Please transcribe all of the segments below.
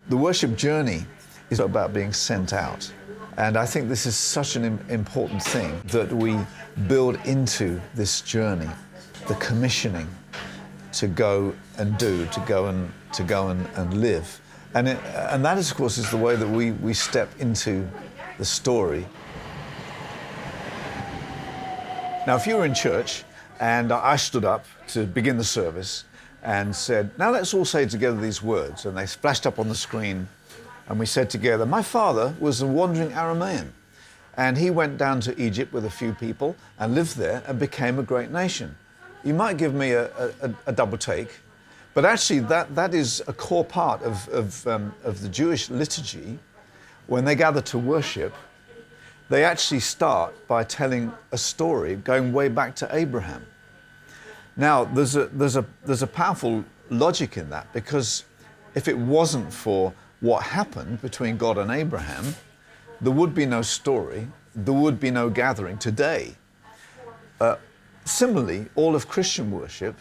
The worship journey is about being sent out. And I think this is such an important thing that we build into this journey, the commissioning to go and do, to go and live. And that, of course, is the way that we step into the story. Now, if you were in church and I stood up to begin the service and said, now let's all say together these words, and they flashed up on the screen, and we said together, my father was a wandering Aramaean, and he went down to Egypt with a few people and lived there and became a great nation. You might give me a double take, but actually that is a core part of the Jewish liturgy. When they gather to worship, they actually start by telling a story going way back to Abraham. Now, there's a powerful logic in that, because if it wasn't for what happened between God and Abraham, there would be no story, there would be no gathering today. Similarly, all of Christian worship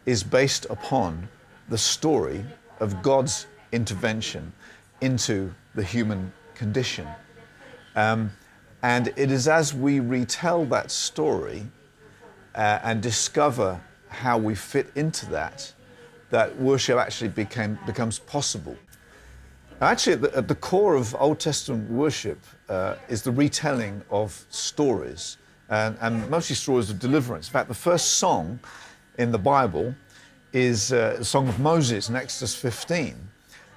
is based upon the story of God's intervention into the human condition. And it is as we retell that story and discover how we fit into that worship actually becomes possible. Actually, at the core of Old Testament worship is the retelling of stories, and mostly stories of deliverance. In fact, the first song in the Bible is a song of Moses in Exodus 15,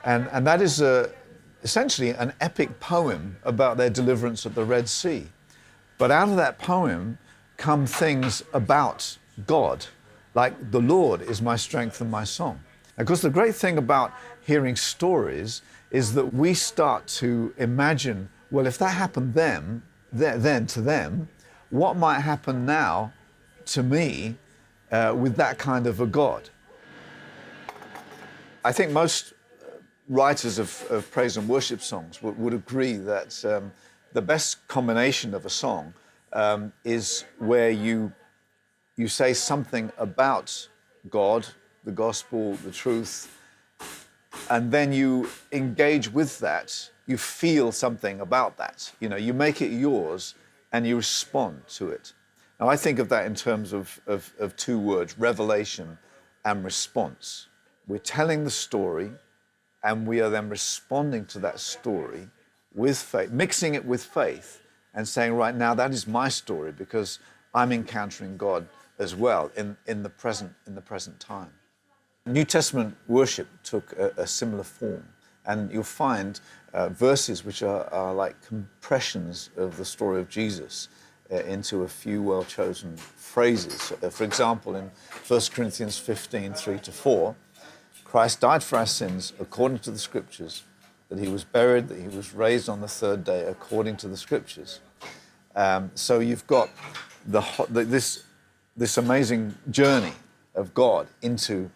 and that is essentially an epic poem about their deliverance at the Red Sea. But out of that poem come things about God, like the Lord is my strength and my song. Of course, the great thing about hearing stories is that we start to imagine, well, if that happened then to them, what might happen now to me with that kind of a God? I think most writers of praise and worship songs would agree that the best combination of a song is where you say something about God, the gospel, the truth, and then you engage with that. You feel something about that. You know, you make it yours and you respond to it. Now, I think of that in terms of two words, revelation and response. We're telling the story, and we are then responding to that story with faith, mixing it with faith, and saying, right now, that is my story because I'm encountering God as well in the present time. New Testament worship took a similar form, and you'll find verses which are like compressions of the story of Jesus into a few well-chosen phrases. For example, in 1 Corinthians 15, 3-4, Christ died for our sins according to the Scriptures, that he was buried, that he was raised on the third day according to the Scriptures. So you've got this amazing journey of God into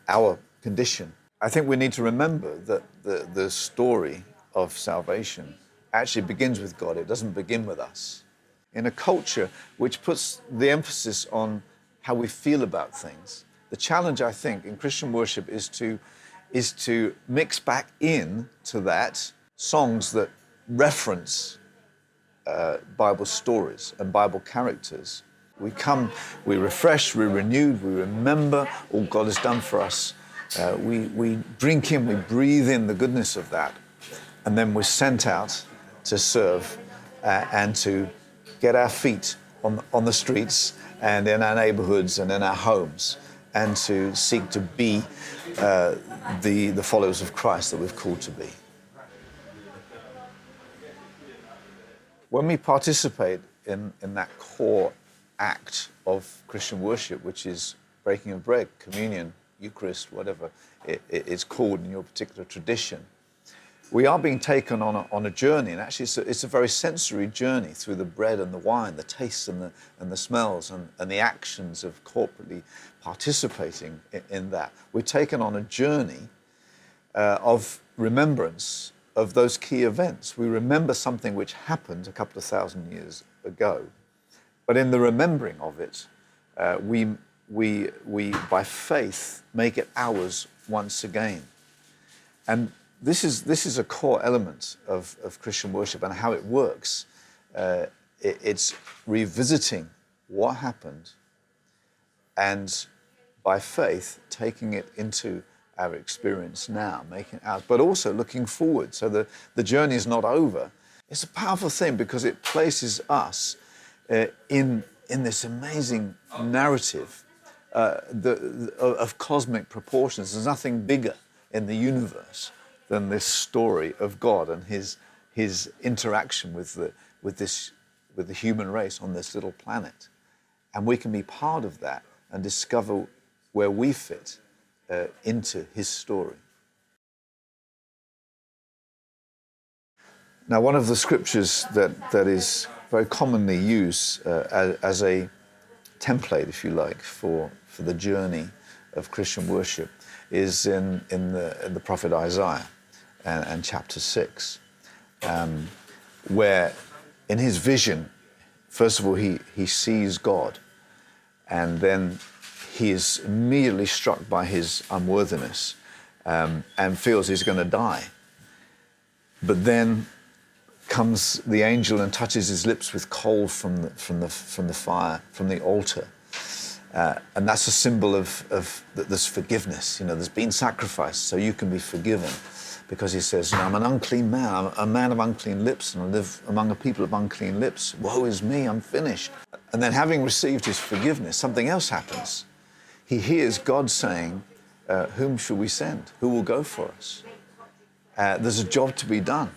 our condition. I think we need to remember that the story of salvation actually begins with God. It doesn't begin with us. In a culture which puts the emphasis on how we feel about things, the challenge, I think, in Christian worship is to mix back in to that songs that reference Bible stories and Bible characters. We come, we refresh, we're renewed, we remember all God has done for us. We drink in, we breathe in the goodness of that, and then we're sent out to serve and to get our feet on the streets and in our neighborhoods and in our homes, and to seek to be the followers of Christ that we've called to be. When we participate in that core act of Christian worship, which is breaking of bread, communion, Eucharist, whatever it's called in your particular tradition, we are being taken on a journey, and actually it's a very sensory journey through the bread and the wine, the tastes and the smells and the actions of corporately participating in that. We're taken on a journey of remembrance of those key events. We remember something which happened a couple of thousand years ago, but in the remembering of it, we by faith make it ours once again. And this is a core element of Christian worship and how it works. It's revisiting what happened and by faith taking it into our experience now, making it ours, but also looking forward. So the journey is not over. It's a powerful thing because it places us in this amazing narrative of cosmic proportions. There's nothing bigger in the universe than this story of God and his interaction with the human race on this little planet. And we can be part of that and discover where we fit into his story. Now, one of the scriptures that is very commonly used as a template, if you like, for the journey of Christian worship is in the prophet Isaiah and chapter 6, where in his vision, first of all, he sees God, and then he is immediately struck by his unworthiness and feels he's going to die. But then comes the angel and touches his lips with coal from the fire, from the altar. And that's a symbol of this forgiveness. You know, there's been sacrifice, so you can be forgiven. Because he says, you know, I'm an unclean man, I'm a man of unclean lips, and I live among a people of unclean lips. Woe is me, I'm finished. And then having received his forgiveness, something else happens. He hears God saying, whom shall we send? Who will go for us? There's a job to be done.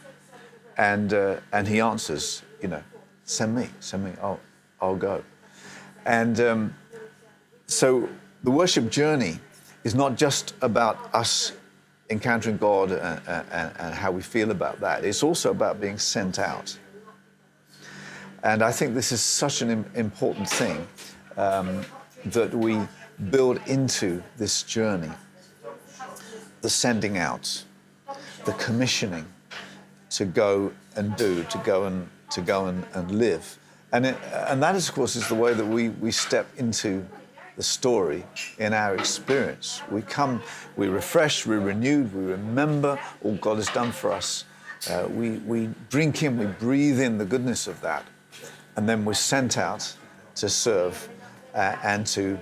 And he answers, you know, send me, I'll go. And so the worship journey is not just about us encountering God and how we feel about that. It's also about being sent out. And I think this is such an important thing that we build into this journey. The sending out, the commissioning to go and do, to go and live. And that, of course, is the way that we step into the story in our experience. We come, we're refreshed, we're renewed, we remember all God has done for us. We drink in, we breathe in the goodness of that. And then we're sent out to serve and to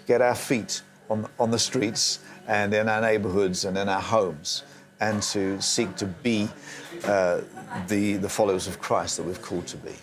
get our feet on the streets and in our neighborhoods and in our homes, and to seek to be the followers of Christ that we've called to be.